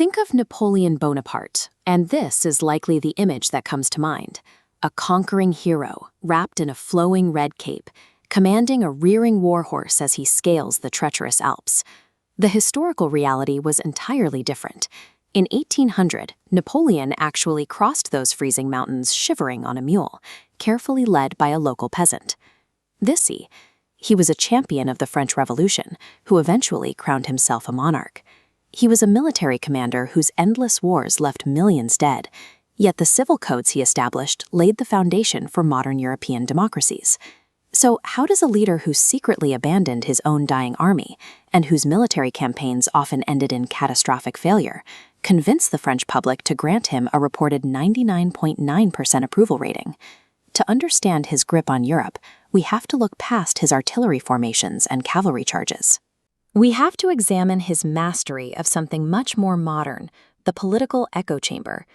Think of Napoleon Bonaparte, and this is likely the image that comes to mind. A conquering hero, wrapped in a flowing red cape, commanding a rearing warhorse as he scales the treacherous Alps. The historical reality was entirely different. In 1800, Napoleon actually crossed those freezing mountains shivering on a mule, carefully led by a local peasant. He was a champion of the French Revolution, who eventually crowned himself a monarch. He was a military commander whose endless wars left millions dead, yet the civil codes he established laid the foundation for modern European democracies. So how does a leader who secretly abandoned his own dying army, and whose military campaigns often ended in catastrophic failure, convince the French public to grant him a reported 99.9% approval rating? To understand his grip on Europe, we have to look past his artillery formations and cavalry charges. We have to examine his mastery of something much more modern, the political echo chamber.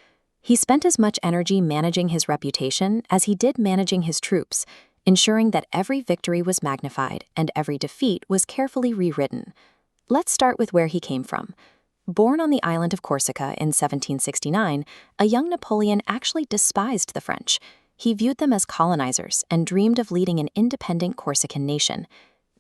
He spent as much energy managing his reputation as he did managing his troops, ensuring that every victory was magnified and every defeat was carefully rewritten. Let's start with where he came from. Born on the island of Corsica in 1769, a young Napoleon actually despised the French. He viewed them as colonizers and dreamed of leading an independent Corsican nation.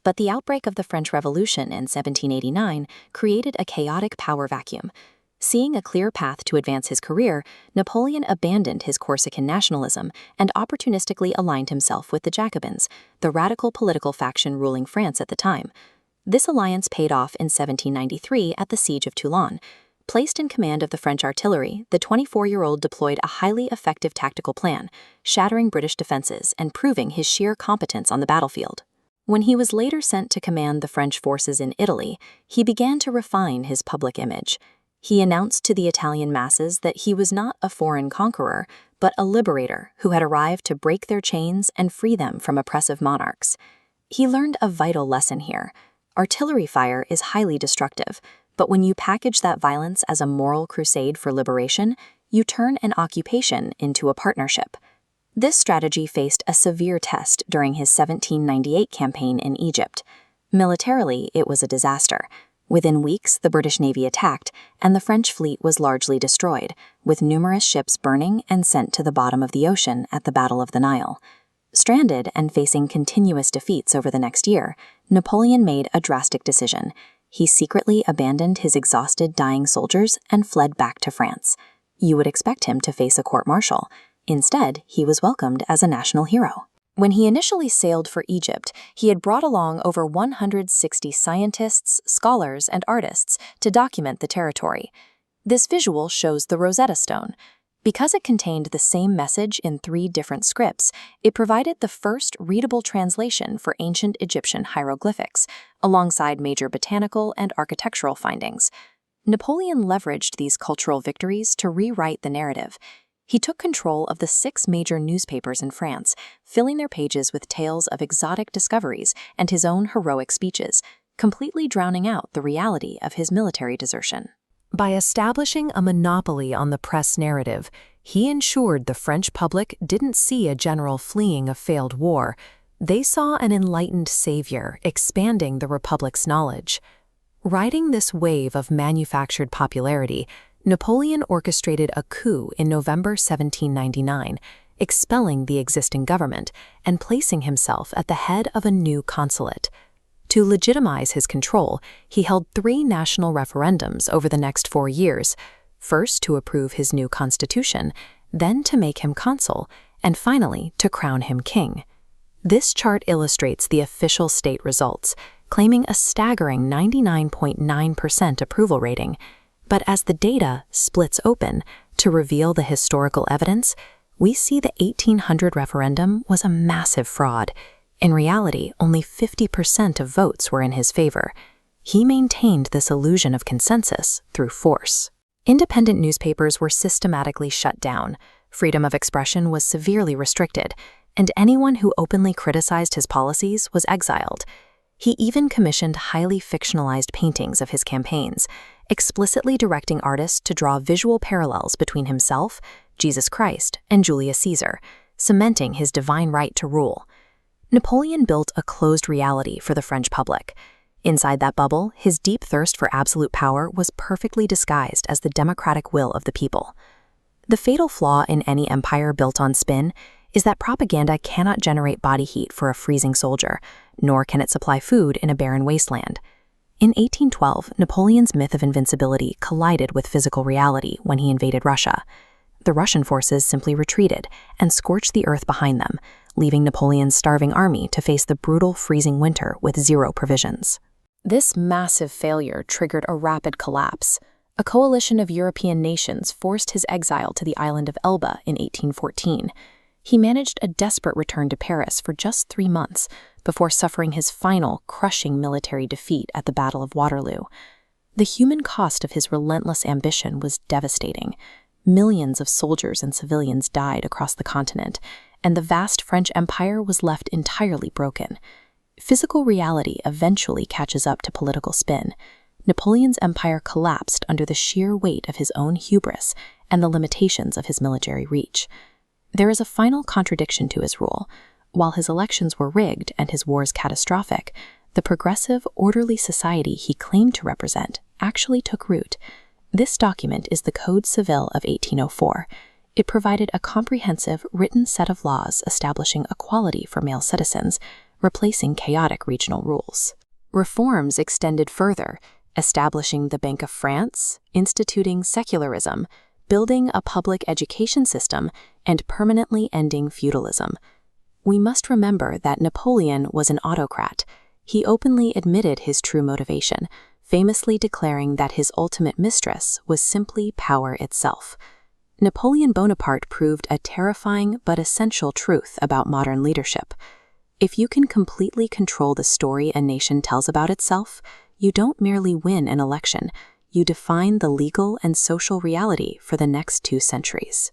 But the outbreak of the French Revolution in 1789 created a chaotic power vacuum. Seeing a clear path to advance his career, Napoleon abandoned his Corsican nationalism and opportunistically aligned himself with the Jacobins, the radical political faction ruling France at the time. This alliance paid off in 1793 at the Siege of Toulon. Placed in command of the French artillery, the 24-year-old deployed a highly effective tactical plan, shattering British defenses and proving his sheer competence on the battlefield. When he was later sent to command the French forces in Italy, he began to refine his public image. He announced to the Italian masses that he was not a foreign conqueror, but a liberator who had arrived to break their chains and free them from oppressive monarchs. He learned a vital lesson here. Artillery fire is highly destructive, but when you package that violence as a moral crusade for liberation, you turn an occupation into a partnership. This strategy faced a severe test during his 1798 campaign in Egypt. Militarily, it was a disaster. Within weeks, the British Navy attacked, and the French fleet was largely destroyed, with numerous ships burning and sent to the bottom of the ocean at the Battle of the Nile. Stranded and facing continuous defeats over the next year, Napoleon made a drastic decision. He secretly abandoned his exhausted, dying soldiers and fled back to France. You would expect him to face a court-martial. Instead, he was welcomed as a national hero. When he initially sailed for Egypt, he had brought along over 160 scientists, scholars, and artists to document the territory. This visual shows the Rosetta Stone. Because it contained the same message in 3 different scripts, it provided the first readable translation for ancient Egyptian hieroglyphics, alongside major botanical and architectural findings. Napoleon leveraged these cultural victories to rewrite the narrative. He took control of the 6 major newspapers in France, filling their pages with tales of exotic discoveries and his own heroic speeches, completely drowning out the reality of his military desertion. By establishing a monopoly on the press narrative, he ensured the French public didn't see a general fleeing a failed war. They saw an enlightened savior expanding the Republic's knowledge. Riding this wave of manufactured popularity, Napoleon orchestrated a coup in November 1799, expelling the existing government and placing himself at the head of a new consulate. To legitimize his control, he held 3 national referendums over the next 4 years, first to approve his new constitution, then to make him consul, and finally to crown him king. This chart illustrates the official state results, claiming a staggering 99.9% approval rating. But as the data splits open to reveal the historical evidence, we see the 1800 referendum was a massive fraud. In reality, only 50% of votes were in his favor. He maintained this illusion of consensus through force. Independent newspapers were systematically shut down, freedom of expression was severely restricted, and anyone who openly criticized his policies was exiled. He even commissioned highly fictionalized paintings of his campaigns, explicitly directing artists to draw visual parallels between himself, Jesus Christ, and Julius Caesar, cementing his divine right to rule. Napoleon built a closed reality for the French public. Inside that bubble, his deep thirst for absolute power was perfectly disguised as the democratic will of the people. The fatal flaw in any empire built on spin is that propaganda cannot generate body heat for a freezing soldier, nor can it supply food in a barren wasteland. In 1812, Napoleon's myth of invincibility collided with physical reality when he invaded Russia. The Russian forces simply retreated and scorched the earth behind them, leaving Napoleon's starving army to face the brutal, freezing winter with zero provisions. This massive failure triggered a rapid collapse. A coalition of European nations forced his exile to the island of Elba in 1814. He managed a desperate return to Paris for just 3 months before suffering his final, crushing military defeat at the Battle of Waterloo. The human cost of his relentless ambition was devastating. Millions of soldiers and civilians died across the continent, and the vast French Empire was left entirely broken. Physical reality eventually catches up to political spin. Napoleon's empire collapsed under the sheer weight of his own hubris and the limitations of his military reach. There is a final contradiction to his rule. While his elections were rigged and his wars catastrophic, the progressive, orderly society he claimed to represent actually took root. This document is the Code Civil of 1804. It provided a comprehensive, written set of laws establishing equality for male citizens, replacing chaotic regional rules. Reforms extended further, establishing the Bank of France, instituting secularism, building a public education system, and permanently ending feudalism. We must remember that Napoleon was an autocrat. He openly admitted his true motivation, famously declaring that his ultimate mistress was simply power itself. Napoleon Bonaparte proved a terrifying but essential truth about modern leadership. If you can completely control the story a nation tells about itself, you don't merely win an election, you define the legal and social reality for the next 2 centuries.